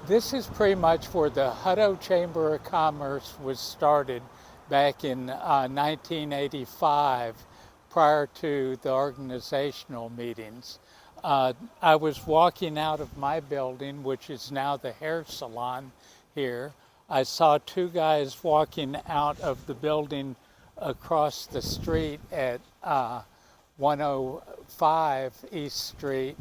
This is pretty much where the Hutto Chamber of Commerce was started back in 1985, prior to the organizational meetings. I was walking out of my building, which is now the hair salon here. I saw two guys walking out of the building across the street at 105 East Street,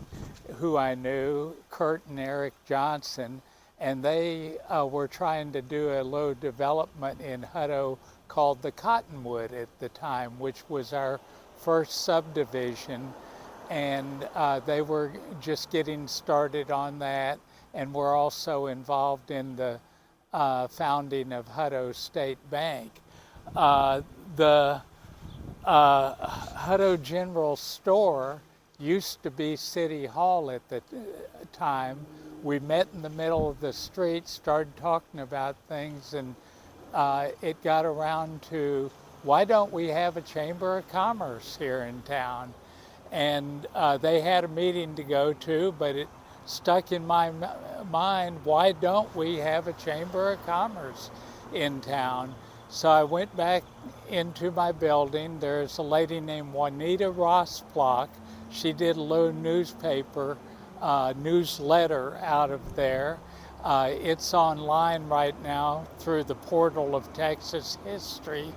who I knew, Kurt and Eric Johnson, and they were trying to do a little development in Hutto called the Cottonwood at the time, which was our first subdivision, and they were just getting started on that, and were also involved in the founding of Hutto State Bank. The Hutto General Store used to be City Hall at the time. We met in the middle of the street, started talking about things, and it got around to, why don't we have a Chamber of Commerce here in town? And they had a meeting to go to, but it stuck in my mind, why don't we have a Chamber of Commerce in town? So I went back into my building. There's a lady named Juanita Rossblock. She did a little newsletter out of there. It's online right now through the portal of Texas History.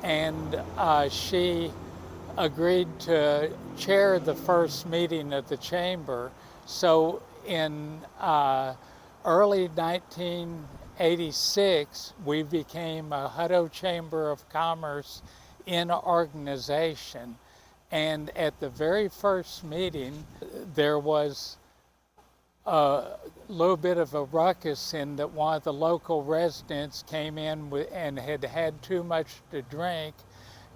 And she agreed to chair the first meeting of the chamber. So in early 1986, we became a Hutto Chamber of Commerce in organization. And at the very first meeting, there was a little bit of a ruckus in that one of the local residents came in and had had too much to drink.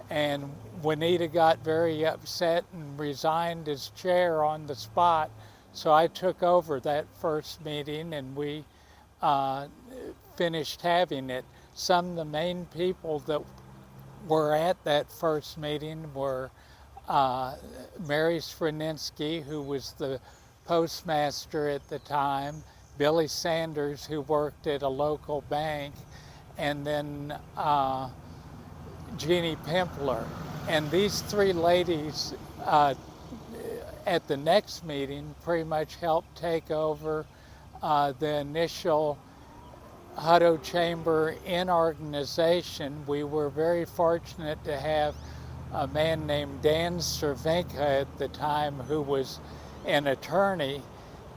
And Juanita got very upset and resigned as chair on the spot. So I took over that first meeting, and we finished having it. Some of the main people that were at that first meeting were Mary Svraninsky, who was the postmaster at the time, Billy Sanders, who worked at a local bank, and then Jeannie Pimpler. And these three ladies at the next meeting pretty much helped take over the initial Hutto Chamber in organization. We were very fortunate to have a man named Dan Cervenka at the time, who was an attorney,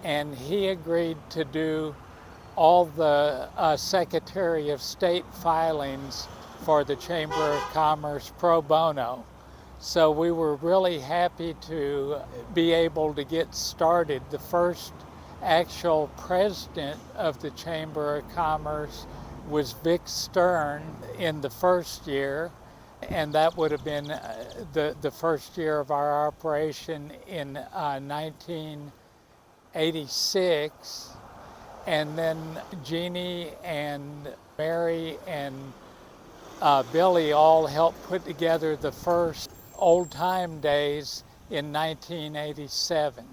and he agreed to do all the Secretary of State filings for the Chamber of Commerce pro bono. So we were really happy to be able to get started. The first actual president of the Chamber of Commerce was Vic Stern in the first year, and that would have been the first year of our operation in 1986. And then Jeannie and Mary and Billy all helped put together the first old time days in 1987.